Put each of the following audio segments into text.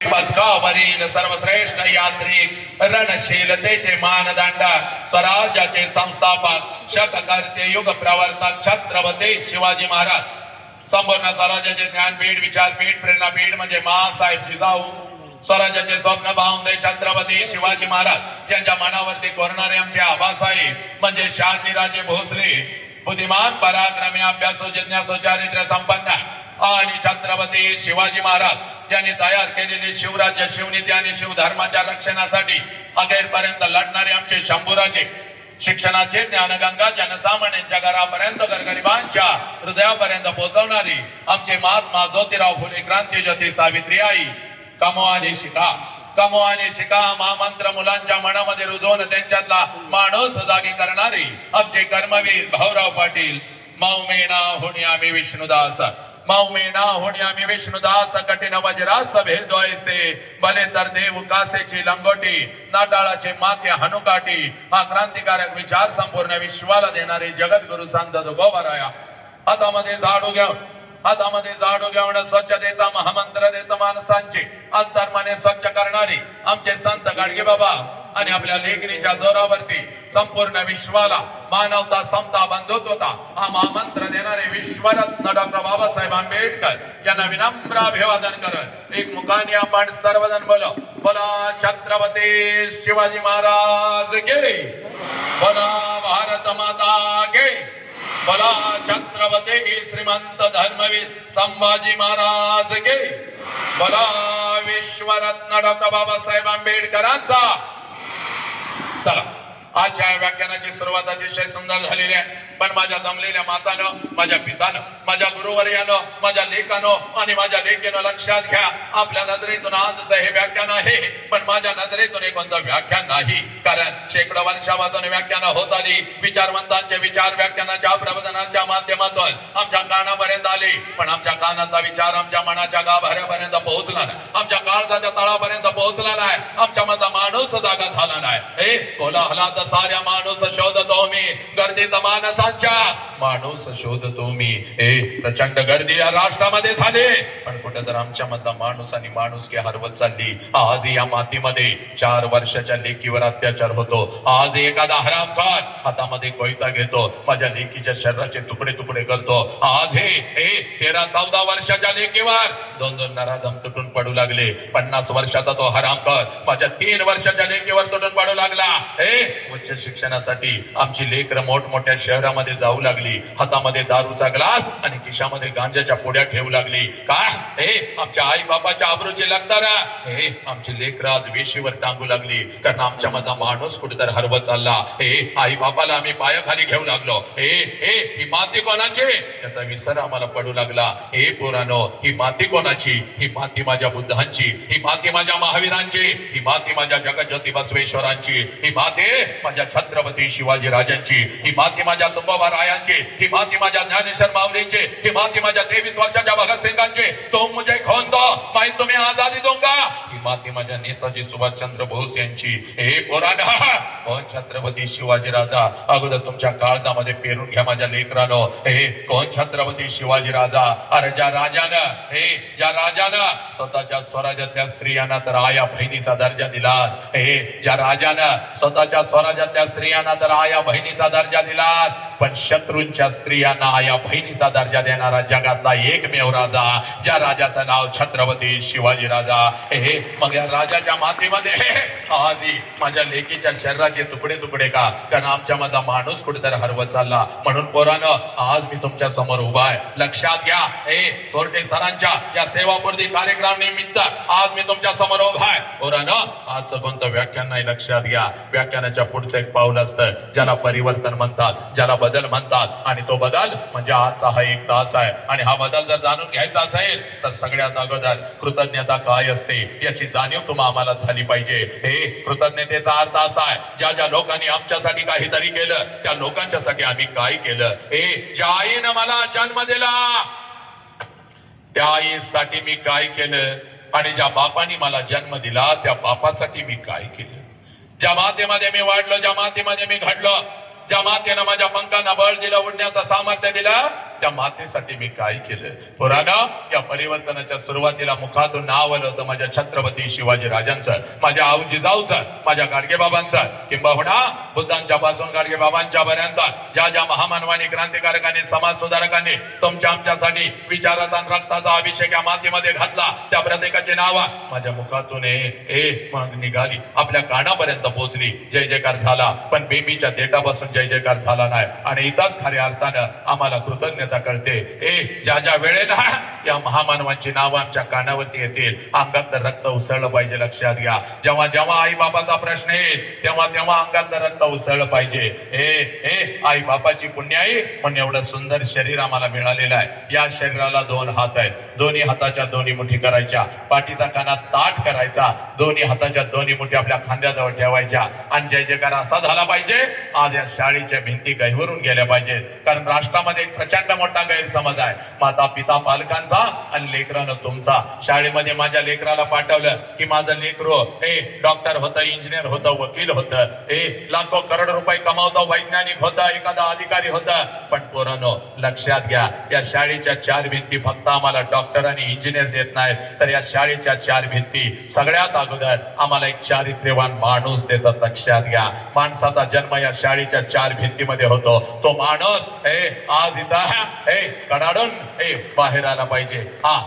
पथकावरील सर्वश्रेष्ठ यात्रिक, रणशीलतेचे मानदंड, स्वराज्याचे संस्थापक, शककर्ते, युग प्रवर्तक छत्रपती शिवाजी महाराज, संपूर्ण स्वराज्याचे ज्ञानपीठ, विचारपीठ, प्रेरणापीठ म्हणजे माँसाहेब जिजाऊ, स्वराज्याचे स्वप्न पाहुंदे छत्रपती शिवाजी महाराज यांच्या मनावरती कोरणारे आमचे आबासाहेब म्हणजे शहाजीराजे भोसले, बुद्धिमान, पराक्रमी, अभ्यासू, जिज्ञासू, चारित्र्य संपन्न आणि छत्रपती शिवाजी महाराज यांनी तयार केलेले शिवराज्य, शिवनीती आणि शिवधर्माच्या रक्षणासाठी अखेरपर्यंत लढणारे आमचे शंभूराजे, शिक्षणाचे ज्ञानगंगा जनसामान्यांच्या घरापर्यंत, गरगरिबांच्या हृदयापर्यंत पोहोचवणारी आमचे महात्मा ज्योतिराव फुले, क्रांतीज्योती सावित्री आई, कमो आणि शिका, कमो आणि शिका महामंत्र मुलांच्या मनामध्ये रुजवून त्यांच्यातला माणूस जागी करणारी आमचे कर्मवीर भाऊराव पाटील, मौमेना होणी आम्ही विष्णुदास, मौमेना होणी आम्ही विष्णुदास, कठीण वज्रास भेदवायचे, भले तर देव कासेची लंगोटी, नाटाळाचे माते हनुकाटी, हा क्रांतिकारक विचार संपूर्ण विश्वाला देणारे जगद्गुरु संत तुकोबाराया हातामध्ये झाडू घेऊन, हातामध्ये झाडू घेऊन स्वच्छतेचा महामंत्र देत माणसांचे अंतर्मने स्वच्छ करणारे आमचे संत गाडगे बाबा आणि आपल्या लेखणीच्या जोरावरती संपूर्ण विश्वाला मानवता, समता, बंधुत्वता हा महामंत्र देणारे विश्वरत्न डॉक्टर बाबासाहेब आंबेडकर यांना विनम्र अभिवादन करत एक मुखाने आपण सर्वजण बोलो, बोला छत्रपती शिवाजी महाराज गे, बोला भारत माता गे, बोला छत्रपती श्रीमंत धर्मवीर संभाजी महाराज गे, बोला विश्वरत्न डॉक्टर बाबासाहेब आंबेडकरांचा. चला, आजच्या व्याख्यानाची सुरुवात अतिशय सुंदर झालेली आहे, पण माझ्या जमलेल्या मातानं, माझ्या पितानं, माझ्या गुरुवर्यानं, माझ्या लेकानं आणि माझ्या लेकीनं लक्षात घ्या, आपल्या नजरेतून आजच हे व्याख्यान आहे, पण माझ्या नजरेतून हे कोणतं व्याख्यान नाही, कारण शेकडो वर्षापासून व्याख्यान होत आली, विचारवंतांचे विचार व्याख्यानाच्या प्रबोधनाच्या माध्यमातून आमच्या कानापर्यंत आले, पण आमच्या कानाचा विचार आमच्या मनाच्या गाभाऱ्यापर्यंत पोहोचला नाही, आमच्या काळजाच्या तळापर्यंत पोहोचला नाही, आमच्या मधला माणूस जागा झाला नाही. हे कोलाहलात साऱ्या माणूस शोधतो मी, गर्दीत माणसांच्या माणूस शोधतो मी. हे प्रचंड गर्दी या राष्ट्रामध्ये झाले, पण कुठे तर आमच्या मधला माणूस आणि माणुसकी हरवत चालली. आज या मातीमध्ये 4 वर्षाच्या लेकीवर अत्याचार होतो, आज एखादा हरामखोर हातामध्ये कोयता घेतो, माझ्या लेकीच्या शरीराचे तुकडे तुकडे करतो. आज हे 13-14 वर्षाच्या लेकीवर 2-2 नराधम तुटून पडू लागले. 50 वर्षाचा तो हरामखोर माझ्या 3 वर्षाच्या लेकीवर तुटून पडू लागला. हे उच्च शिक्षणासाठी आमची लेकरं मोठमोठ्या शहरामध्ये जाऊ लागली, हातामध्ये दारूचा ग्लास आणि खिशामध्ये गांजाच्या पुड्या ठेवू लागली. का? हे आमच्या आई बापाच्या आबरूची लगतारा, हे आमची लेकरं आज वेशीवर टांगू लागली, कारण आमच्या मधला माणूस कुठेतरी हरवत चालला. हे आई बापाला आम्ही पायाखाली घेऊ लागलो. ही माती कोणाची याचा विसर आम्हाला पडू लागला. हे पोरानो, ही माती कोणाची? ही माती माझ्या बुद्धांची, ही माती माझ्या महावीरांची, ही माती माझ्या जगज्योती बसवेश्वरांची, ही माती माझ्या छत्रपती शिवाजी राजांची, ही माती माझ्या तुकोबारायांची, ही माती माझ्या ज्ञानेश्वर माऊलींची, ही माती माझ्या 23 वर्षाच्या भगतसिंगांची. तुम मुझे खोन दो मैं तुम्हें आजादी दूंगा, ही माती माझ्या नेताजी सुभाषचंद्र बोस यांची. हे पोरांनो, कोण छत्रपती शिवाजी राजा? अगोदर तुमच्या काळजामध्ये पेरून घ्या माझ्या लेकरानो. हे कोण छत्रपती शिवाजी राजा? अरे ज्या राजानं स्वतःच्या स्वराज्यातल्या स्त्रियांना तर आया बहिणीचा दर्जा दिलाच. हे ज्या राजानं स्वतःच्या स्वराज्यातल्या स्त्रियांना तर आया बहिणीचा दर्जा दिलाच, पण शत्रूंच्या स्त्रियांना आया बहिणीचा दर्जा देणारा जगातला एकमेव राजा, ज्या राजाचं नाव छत्रपती शिवाजी राजा. हे मग या राजाच्या मातीमध्ये आजही माझ्या लेकीच्या शरीराचे तुकडे तुकडे का? कारण आमच्या मधला माणूस कुठेतरी हरवत चालला. म्हणून पोरानं, आज मी तुमच्या समोर उभा आहे, लक्षात घ्या. हे सोरटे सरांच्या या सेवापूर्ती कार्यक्रम निमित्त आज मी तुमच्या समोर उभा आहे. पोरानं, आजचं कोणतं व्याख्यान नाही, लक्षात घ्या. व्याख्यानाच्या पुढचं एक पाऊल असतं, ज्याला परिवर्तन म्हणतात, ज्याला बदल म्हणतात, आणि तो बदल म्हणजे आजचा हा 1 तास आहे. आणि हा बदल जर जाणून घ्यायचा असेल तर सगळ्यात अगोदर कृतज्ञता काय असते याची जाणीव तुम्हाला आम्हाला झाली पाहिजे. हे कृतज्ञतेचा अर्थ असा आहे, ज्या ज्या लोकांनी आमच्यासाठी काहीतरी केलं त्या लोकांच्यासाठी आम्ही काय केलं. हे ज्या आईनं मला जन्म दिला त्या आईसाठी मी काय केलं, आणि ज्या बापाने मला जन्म दिला त्या बापासाठी मी काय केलं. ज्या मातेमध्ये मी वाढलो, ज्या मातेमध्ये मी घडलो, ज्या मातेनं माझ्या पंखांना बळ दिलं, उडण्याचं सामर्थ्य दिलं, त्या मातेसाठी मी काय केलं. पुराणं या परिवर्तनाच्या सुरुवातीला मुखातून नाव आलं होतं माझ्या छत्रपती शिवाजी राजांचं, माझ्या जिजाऊचं, माझ्या गाडगेबाबांचं, किंबहुना बुद्धांच्या पासून गाडगेबाबांच्या पर्यंत ज्या ज्या महामानवानी, क्रांतिकारकांनी, समाज सुधारकांनी तुमच्या आमच्यासाठी विचाराचा आणि रक्ताचा अभिषेक या मातीमध्ये घातला, त्या प्रत्येकाची नाव माझ्या मुखातून मग निघाली, आपल्या कानापर्यंत पोहोचली. जय जयकार झाला, पण बेबीच्या देटापासून जय जयकार झाला नाही. आणि इथंच खऱ्या अर्थानं आम्हाला कृतज्ञता कळते. ज्या ज्या वेळेला या महामानवांची नावं आमच्या कानावरती येतील, अंगातलं रक्त उसळलं पाहिजे. लक्षात घ्या, जेव्हा जेव्हा आई बापाचा प्रश्न येईल तेव्हा तेव्हा अंगातलं रक्त उसळलं पाहिजे. आई बापाची पुण्याई म्हणून एवढं सुंदर शरीर आम्हाला मिळालेलं आहे. या शरीराला 2 हात आहेत, दोन्ही हाताच्या दोन्ही मुठी करायच्या, पाठीचा कानात ताट करायचा, दोन्ही हाताच्या दोन्ही मुठी आपल्या खांद्याजवळ ठेवायच्या आणि जय जयकार असा झाला पाहिजे. आज या शाळेच्या भिंती गहिवरून गेल्या पाहिजेत, कारण राष्ट्रामध्ये एक प्रचंड मोठा गैरसमज आहे. माता पिता पालकांचा आणि लेकरानं तुमचा. शाळेमध्ये माझ्या लेकराला पाठवलं की माझं लेकरो डॉक्टर होतं, इंजिनियर होतं, वकील होतं, लाखो करोड रुपये कमावतं, वैज्ञानिक होतं, एखादा अधिकारी होतं. पण पोरांनो लक्षात घ्या, या शाळेच्या 4 भिंती फक्त आम्हाला डॉक्टर आणि इंजिनियर देत नाहीत, तर या शाळेच्या 4 भिंती सगळ्यात अगोदर आम्हाला एक चारित्र्यवान माणूस देतात. लक्षात घ्या, माणसाचा जन्म या शाळेच्या 4 भिंतीमध्ये होतो. तो माणूस आज इथं कडाडून बाहेर आला पाहिजे.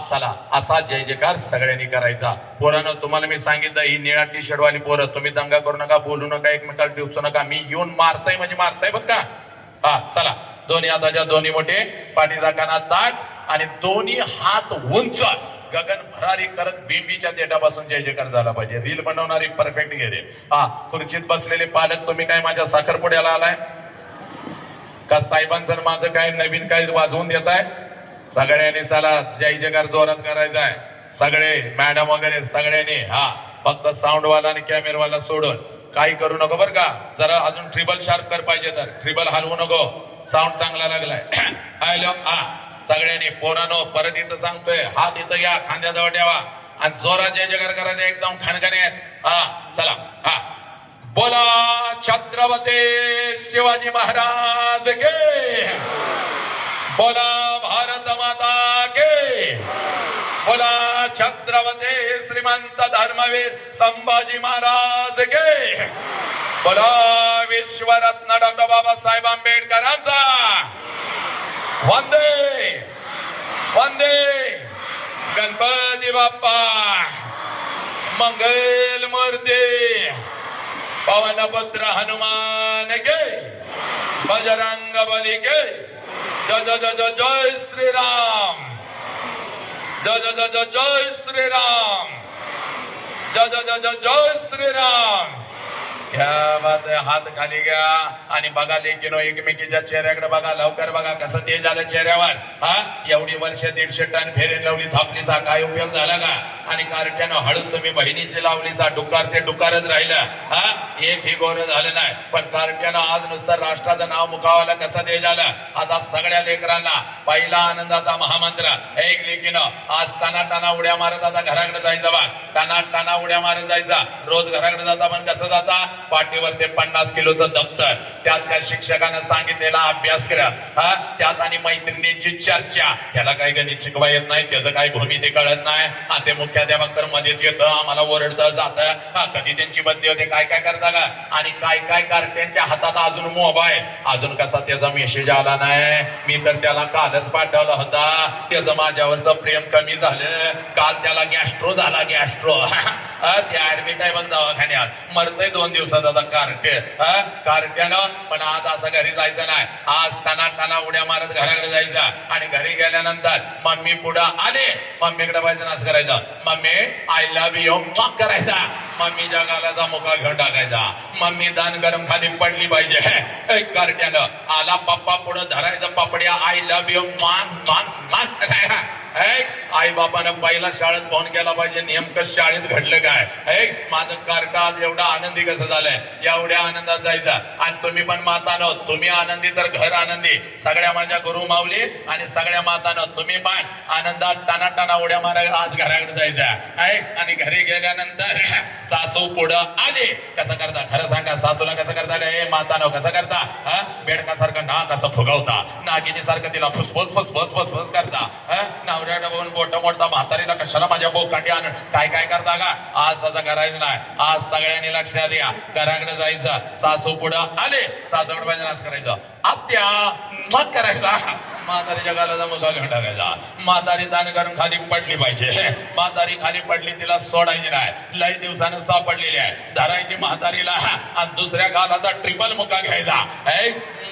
चला असा जय जयकार सगळ्यांनी करायचा. पोरांनो तुम्हाला मी सांगितलं, ही निळा टी शर्ट वाली पोरं, तुम्ही दंगा करू नका, बोलू नका, एकमेकाला डिवचू नका. मी येऊन मारताय म्हणजे मारताय बघ का. चला, दोन्ही हाताच्या दोन्ही मोठे, पाठीचा कानात ताट आणि दोन्ही हात उंच गगन भरारी करत बिंबीच्या देठापासून जय जयकार झाला पाहिजे. रील बनवणारी परफेक्ट गेले. खुर्चीत बसलेले पालक, तुम्ही काय माझ्या साखरपुड्याला आलाय का? साहेबांचं माझं काय नवीन काय वाजवून देत आहे? सगळ्यांनी चला जय जयकार जोरात करायचा आहे. सगळे मॅडम वगैरे सगळ्यांनी. फक्त साऊंडवाला आणि कॅमेरावाला सोडून काही करू नको बरं का. जरा अजून ट्रिबल शार्प कर पाहिजे तर ट्रिबल हलवू नको. साऊंड चांगला लागलाय. हॅलो. सगळ्यांनी पोरानो परत इथं सांगतोय, हात इथं घ्या, खांद्याजवळ ठेवा आणि जोरात जय जयकार करायचं एकदम खणखणीत. चला. बोला छत्रपती शिवाजी महाराज के, बोला भारत माता के, बोला छत्रपती श्रीमंत धर्मवीर संभाजी महाराज के, बोला विश्वरत्न डॉक्टर बाबासाहेब आंबेडकरांचा वंदे वंदे. गणपती बाप्पा मंगल मूर्ती, पवनपुत्र हनुमान के, बजरंग बली के. जय जय जय जय जय श्रीराम, जय जय जय जय जय श्रीराम, जय जय जय जय जय श्रीराम. क्या बात आहे. हात खाली घ्या आणि बघा लेकीनो एकमेकीच्या चेहऱ्याकडे बघा. लवकर बघा कसं ते झालं चेहऱ्यावर. एवढी वर्ष 150 टन फेरेन लावली थापलीसा, काय उपयोग झाला का? आणि कार्ट्यानं हळूच तुम्ही बहिणीची लावलीसा, डुकार ते डुकारच राहिलं. एकही गोर झालं नाही. पण कार्ट्यानं आज नुसतं राष्ट्राचं नाव मुखावाला कसं ते झालं. आता सगळ्या लेकरांना पहिला आनंदाचा महामंत्र, एक लेकीनं आज टाना टाना उड्या मारत आता घराकडे जायचं बा. टाना टाना उड्या मारत जायचा. रोज घराकडे जाता पण कसं जाता? पाठीवर ते 50 किलोचं दप्तर, त्यात त्या शिक्षकानं सांगितलेला अभ्यासक्रम, त्यात आणि मैत्रिणींची चर्चा. त्याला काही गणित शिकवा येत नाही, त्याचं काही भूमिती कळत नाही. ते मुख्याध्यापक तर मध्येच येतं, आम्हाला ओरडतं जातं. कधी त्यांची बदली होते, काय काय करता का. आणि काय काय कार्ट्यांच्या हातात अजून मोबाईल. अजून कसा त्याचा मेसेज आला नाही. मी तर त्याला कालच पाठवला होता. त्याचं माझ्यावरचं प्रेम कमी झालं. काल त्याला गॅस्ट्रो झाला, गॅस्ट्रो. त्या ऍडमिट आहे बघ दवाखान्यात, मरतय 2 दिवसात आता कार्ट्यानं. पण आज असं घरी जायचं नाही. आज टाना टाना उड्या मारत घराकडे जायचं आणि घरी गेल्यानंतर मम्मी पुढं आले, मम्मीकडे पाहिजे असं करायचं. मम्मी आय लव्ह यू करायचा. मम्मीच्या गालाचा मुका घेऊन टाकायचा. मम्मी दान गरम खाली पडली पाहिजे. कार्ट्यानं आला पप्पा पुढं धरायचं, पपड्या आय लव्ह यू माग माग माग. आई बापानं पहिला शाळेत फोन केला पाहिजे नेमकं शाळेत घडलं काय हे माझं कार्ट आज एवढा आनंदी कसं झालंय एवढ्या आनंदात जायचा आणि तुम्ही पण मातानो तुम्ही आनंदी तर घर आनंदी सगळ्या माझ्या गुरु माऊली आणि सगळ्या मातानो तुम्ही पण आनंदात टाना उड्या मारा आज घराकडे जायचा आहे आणि घरी गेल्यानंतर सासू पुढं आले कसं करता खरं सांगा सासूला कसं करता काय मातानो कसं करता बेडकासारखं नाक असं फुगवता नागिनी सारखं तिला फुसफुस फुसफुस फुसफुस करता नवऱ्याला बघून बोट मोडता म्हातारीला कशाला माझ्या बोकांडी आणून काय काय करता का आज तसं करायचं नाही आज सगळ्यांनी लक्षात द्या घराकडे जायचं सासू पुढं आले सासूकडे पाहिजे असं करायचं आत्या मग करायचा म्हातारीच्या गालाचा मुगा घेऊन टाकायचा म्हातारी दान करून खाली पडली पाहिजे म्हातारी खाली पडली तिला सोडायची नाही लई दिवसानं सापडलेली आहे धरायची म्हातारीला आणि दुसऱ्या गालाचा ट्रिपल मुका घ्यायचा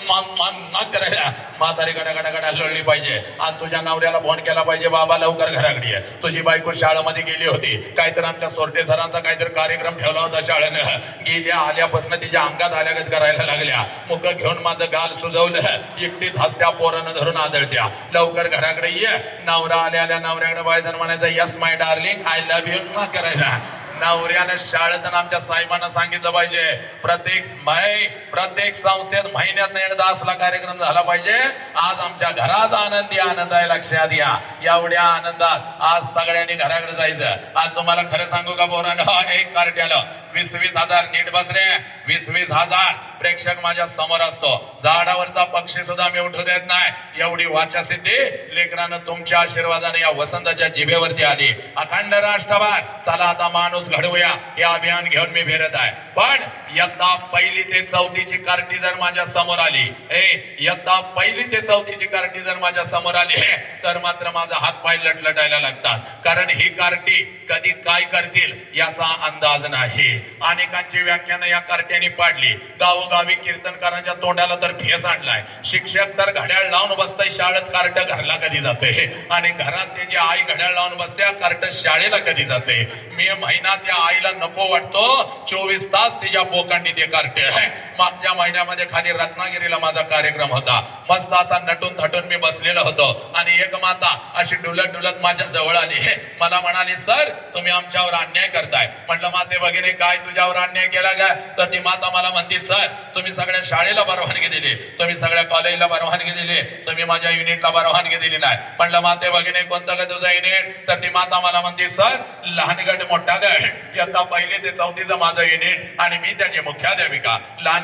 करायचा म्हातारी गडा लढली पाहिजे आणि तुझ्या नवऱ्याला फोन केला पाहिजे बाबा लवकर घराकडे ये तुझी बायको शाळेमध्ये गेली होती काहीतरी आमच्या सोरटे सरांचा काहीतरी कार्यक्रम ठेवला होता शाळेनं गेल्या आल्यापासून तिच्या अंगात आल्यागत करायला लागल्या मुख घेऊन माझं गाल सुजवलं एकटीच हसत्या पोरानं धरून आदळत्या लवकर घराकडे ये नवरा आल्या नवऱ्याकडे बायजन म्हणायचं yes my darling I love you करायला नवऱ्यानं शाळेत आमच्या साहेबांना सांगितलं पाहिजे प्रत्येक संस्थेत महिन्यात एकदा असला कार्यक्रम झाला पाहिजे आज आमच्या घरात आनंदी आनंद आहे लक्षात या एवढ्या आनंदात आज सगळ्यांनी घराकडे जायचं आज तुम्हाला खरं सांगू का पोरांनो एक कार्ट आलं 20,000 नीट बसले 20,000 प्रेक्षक माझ्या समोर असतो झाडावरचा पक्षी सुद्धा मी उठू देत नाही एवढी वाचा सिद्धी लेकरानं तुमच्या आशीर्वादाने या वसंताच्या जिभेवरती आली अखंड राष्ट्रभर चला आता माणूस घडवूया हे अभियान घेऊन मी फिरत आहे पण इयत्ता 1 ते 4 कार्टी जर माझ्या समोर आली इयत्ता 1 ते 4 कार्टी जर माझ्या समोर आली तर मात्र माझा हात पाय लटलटायला लागतात कारण ही कार्टी कधी काय करतील याचा अंदाज नाही अनेकांची व्याख्यानं या कार्ट्याने पाडली गावोगावी कीर्तनकारांच्या तोंडाला तर फेस आणलाय शिक्षक तर घड्याळ लावून बसताय शाळेत कार्ट घरला कधी जाते आणि घरात त्याची आई घड्याळ लावून बसते कार्ट शाळेला कधी जाते मे महिना त्या आईला नको वाटतो 24 तास तिच्या बोकांडी ते कार्ट मागच्या महिन्यामध्ये खाली रत्नागिरीला माझा कार्यक्रम होता मस्त असा नटून थटून मी बसलेलो होतो आणि एक माता अशी डुलत डुलत माझ्या जवळ आली मला म्हणाली सर तुम्ही आमच्यावर अन्याय करताय म्हटलं माते भगिनी काय तुझ्यावर अन्याय केला का तर ती माता मला म्हणते सर तुम्ही सगळ्या शाळेला परवानगी दिली तुम्ही सगळ्या कॉलेजला परवानगी दिली तुम्ही माझ्या युनिटला परवानगी दिली नाही म्हटलं माते भगिनी कोणतं का तुझं युनिट तर ती माता मला म्हणते सर लहान गट मोठा गट इयत्ता 1 ते 4 माझं युनिट आणि मी त्याची मुख्याध्यापिका लहान